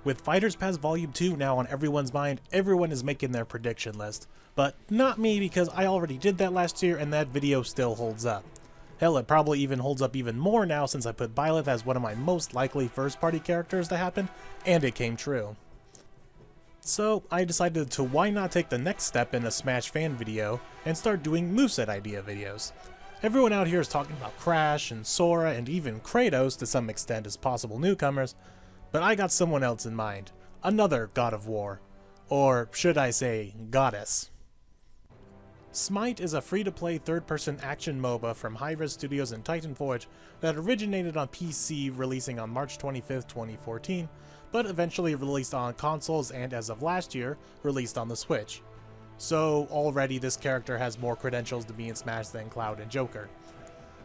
With Fighters Pass Volume 2 now on everyone's mind, everyone is making their prediction list. But not me, because I already did that last year and that video still holds up. Hell, it probably even holds up even more now since I put Byleth as one of my most likely first party characters to happen, and it came true. So I decided to why not take the next step in a Smash fan video and start doing moveset idea videos. Everyone out here is talking about Crash and Sora and even Kratos to some extent as possible newcomers, but I got someone else in mind. Another God of War. Or should I say, goddess. Smite is a free-to-play third-person action MOBA from Hi-Rez Studios and Titan Forge that originated on PC, releasing on March 25th, 2014, but eventually released on consoles and, as of last year, released on the Switch. So already this character has more credentials to be in Smash than Cloud and Joker.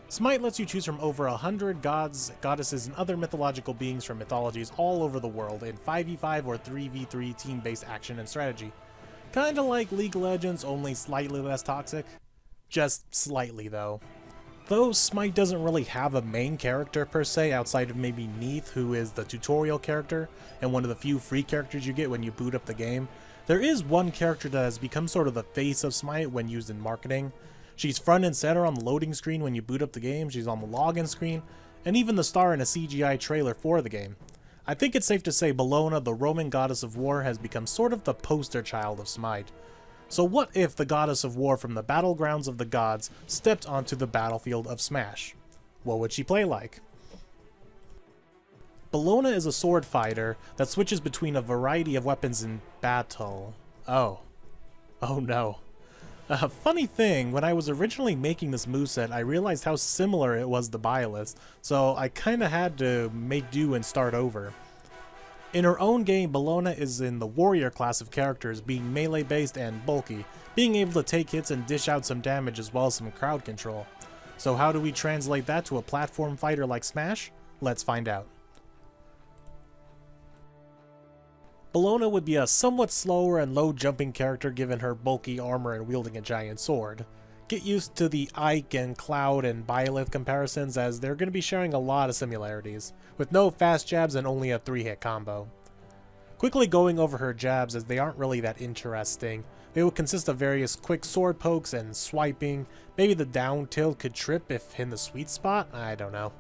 Smite lets you choose from over 100 gods, goddesses, and other mythological beings from mythologies all over the world in 5v5 or 3v3 team-based action and strategy. Kinda like League of Legends, only slightly less toxic. Just slightly though. Though Smite doesn't really have a main character per se outside of maybe Neith, who is the tutorial character and one of the few free characters you get when you boot up the game, there is one character that has become sort of the face of Smite when used in marketing. She's front and center on the loading screen when you boot up the game, she's on the login screen, and even the star in a CGI trailer for the game. I think it's safe to say Bellona, the Roman goddess of war, has become sort of the poster child of Smite. So what if the goddess of war from the battlegrounds of the gods stepped onto the battlefield of Smash? What would she play like? Bellona is a sword fighter that switches between a variety of weapons in battle. Oh no. Funny thing, when I was originally making this moveset, I realized how similar it was to Byleth, so I kinda had to make do and start over. In her own game, Bellona is in the warrior class of characters, being melee based and bulky, being able to take hits and dish out some damage as well as some crowd control. So how do we translate that to a platform fighter like Smash? Let's find out. Bellona would be a somewhat slower and low jumping character given her bulky armor and wielding a giant sword. Get used to the Ike and Cloud and Byleth comparisons, as they're going to be sharing a lot of similarities, with no fast jabs and only a 3-hit combo. Quickly going over her jabs, as they aren't really that interesting. They would consist of various quick sword pokes and swiping. Maybe the down tilt could trip if in the sweet spot, I don't know.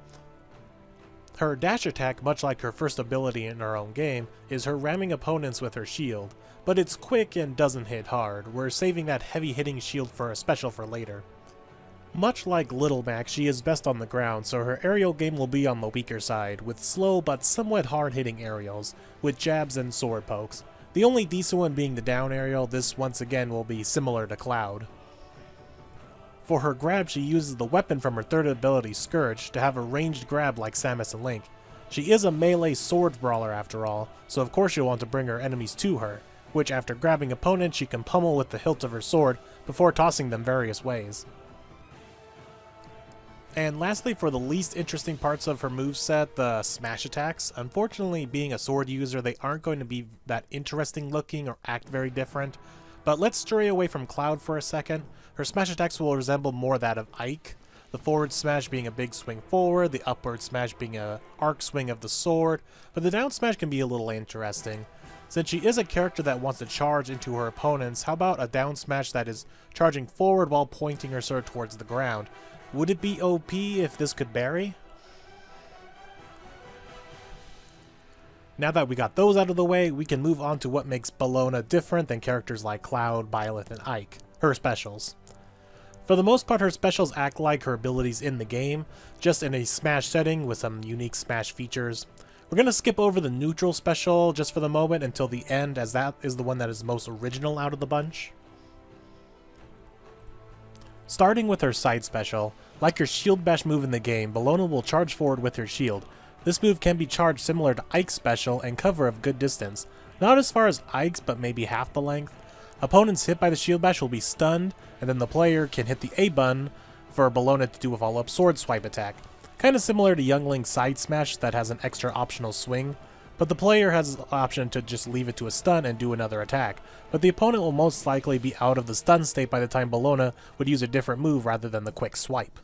Her dash attack, much like her first ability in her own game, is her ramming opponents with her shield, but it's quick and doesn't hit hard. We're saving that heavy hitting shield for a special for later. Much like Little Mac, she is best on the ground, so her aerial game will be on the weaker side, with slow but somewhat hard hitting aerials, with jabs and sword pokes. The only decent one being the down aerial. This once again will be similar to Cloud. For her grab, she uses the weapon from her third ability, Scourge, to have a ranged grab like Samus and Link. She is a melee sword brawler after all, so of course you'll want to bring her enemies to her, which after grabbing opponents she can pummel with the hilt of her sword before tossing them various ways. And lastly, for the least interesting parts of her moveset, the smash attacks. Unfortunately, being a sword user, they aren't going to be that interesting looking or act very different. But let's stray away from Cloud for a second. Her smash attacks will resemble more that of Ike, the forward smash being a big swing forward, the upward smash being a arc swing of the sword, but the down smash can be a little interesting. Since she is a character that wants to charge into her opponents, how about a down smash that is charging forward while pointing her sword towards the ground? Would it be OP if this could parry? Now that we got those out of the way, we can move on to what makes Bellona different than characters like Cloud, Byleth, and Ike, her specials. For the most part, her specials act like her abilities in the game, just in a Smash setting with some unique Smash features. We're going to skip over the neutral special just for the moment until the end, as that is the one that is most original out of the bunch. Starting with her side special, like her shield bash move in the game, Bellona will charge forward with her shield. This move can be charged similar to Ike's special and cover a good distance. Not as far as Ike's, but maybe half the length. Opponents hit by the shield bash will be stunned, and then the player can hit the A button for Bellona to do a follow-up sword swipe attack. Kinda similar to Young Link's side smash that has an extra optional swing, but the player has the option to just leave it to a stun and do another attack, but the opponent will most likely be out of the stun state by the time Bellona would use a different move rather than the quick swipe.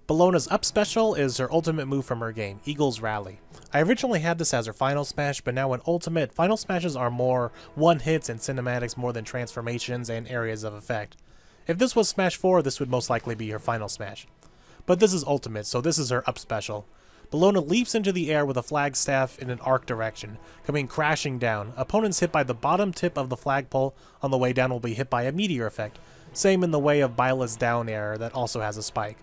Bellona's up special is her ultimate move from her game, Eagle's Rally. I originally had this as her final smash, but now in Ultimate, final smashes are more one-hits and cinematics more than transformations and areas of effect. If this was Smash 4, this would most likely be her final smash. But this is Ultimate, so this is her up special. Bellona leaps into the air with a flag staff in an arc direction, coming crashing down. Opponents hit by the bottom tip of the flagpole on the way down will be hit by a meteor effect, same in the way of Byleth's down air that also has a spike.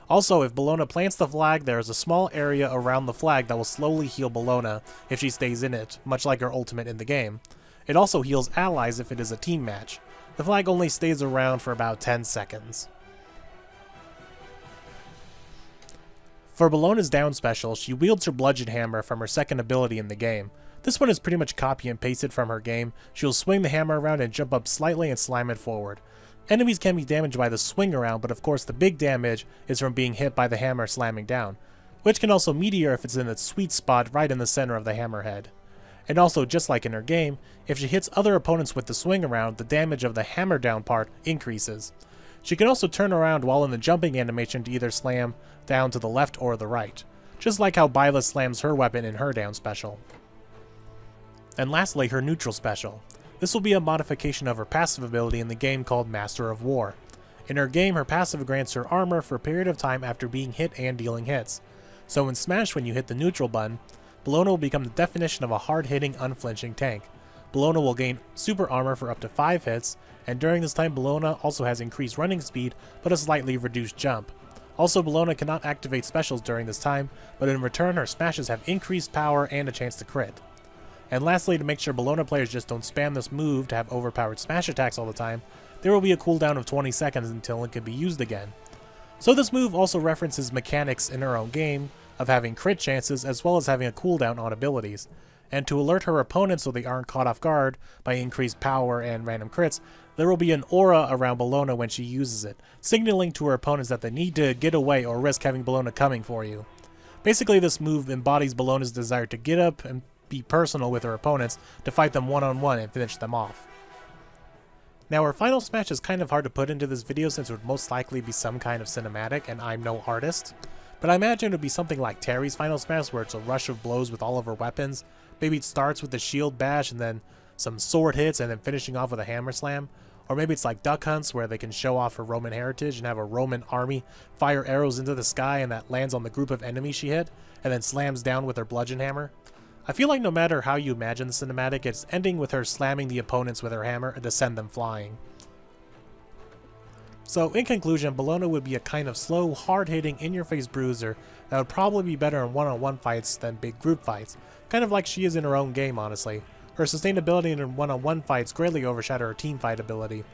Also, if Bellona plants the flag, there is a small area around the flag that will slowly heal Bellona if she stays in it, much like her ultimate in the game. It also heals allies if it is a team match. The flag only stays around for about 10 seconds. For Bellona's down special, she wields her bludgeon hammer from her second ability in the game. This one is pretty much copy and pasted from her game. She'll swing the hammer around and jump up slightly and slam it forward. Enemies can be damaged by the swing around, but of course the big damage is from being hit by the hammer slamming down, which can also meteor if it's in its sweet spot right in the center of the hammerhead. And also, just like in her game, if she hits other opponents with the swing around, the damage of the hammer down part increases. She can also turn around while in the jumping animation to either slam down to the left or the right, just like how Byleth slams her weapon in her down special. And lastly, her neutral special. This will be a modification of her passive ability in the game called Master of War. In her game, her passive grants her armor for a period of time after being hit and dealing hits. So in Smash, when you hit the neutral button, Bellona will become the definition of a hard-hitting, unflinching tank. Bellona will gain super armor for up to 5 hits, and during this time Bellona also has increased running speed, but a slightly reduced jump. Also, Bellona cannot activate specials during this time, but in return her smashes have increased power and a chance to crit. And lastly, to make sure Bellona players just don't spam this move to have overpowered smash attacks all the time, there will be a cooldown of 20 seconds until it can be used again. So this move also references mechanics in her own game of having crit chances as well as having a cooldown on abilities. And to alert her opponents so they aren't caught off guard by increased power and random crits, there will be an aura around Bellona when she uses it, signaling to her opponents that they need to get away or risk having Bellona coming for you. Basically, this move embodies Bellona's desire to get up and be personal with her opponents to fight them one-on-one and finish them off. Now, her final smash is kind of hard to put into this video since it would most likely be some kind of cinematic and I'm no artist, but I imagine it would be something like Terry's final smash where it's a rush of blows with all of her weapons. Maybe it starts with a shield bash and then some sword hits and then finishing off with a hammer slam. Or maybe it's like Duck Hunts where they can show off her Roman heritage and have a Roman army fire arrows into the sky and that lands on the group of enemies she hit and then slams down with her bludgeon hammer. I feel like no matter how you imagine the cinematic, it's ending with her slamming the opponents with her hammer to send them flying. So in conclusion, Bellona would be a kind of slow, hard-hitting, in-your-face bruiser that would probably be better in one-on-one fights than big group fights, kind of like she is in her own game, honestly. Her sustainability in one-on-one fights greatly overshadow her team fight ability.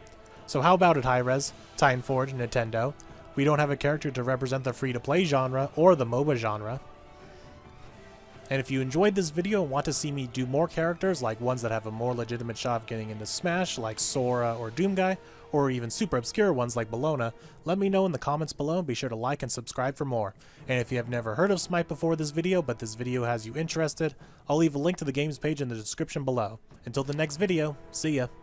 So how about it, Hi-Rez, Timeforge, Nintendo? We don't have a character to represent the free-to-play genre or the MOBA genre. And if you enjoyed this video and want to see me do more characters, like ones that have a more legitimate shot of getting into Smash, like Sora or Doomguy, or even super obscure ones like Bellona, let me know in the comments below and be sure to like and subscribe for more. And if you have never heard of Smite before this video, but this video has you interested, I'll leave a link to the games page in the description below. Until the next video, see ya!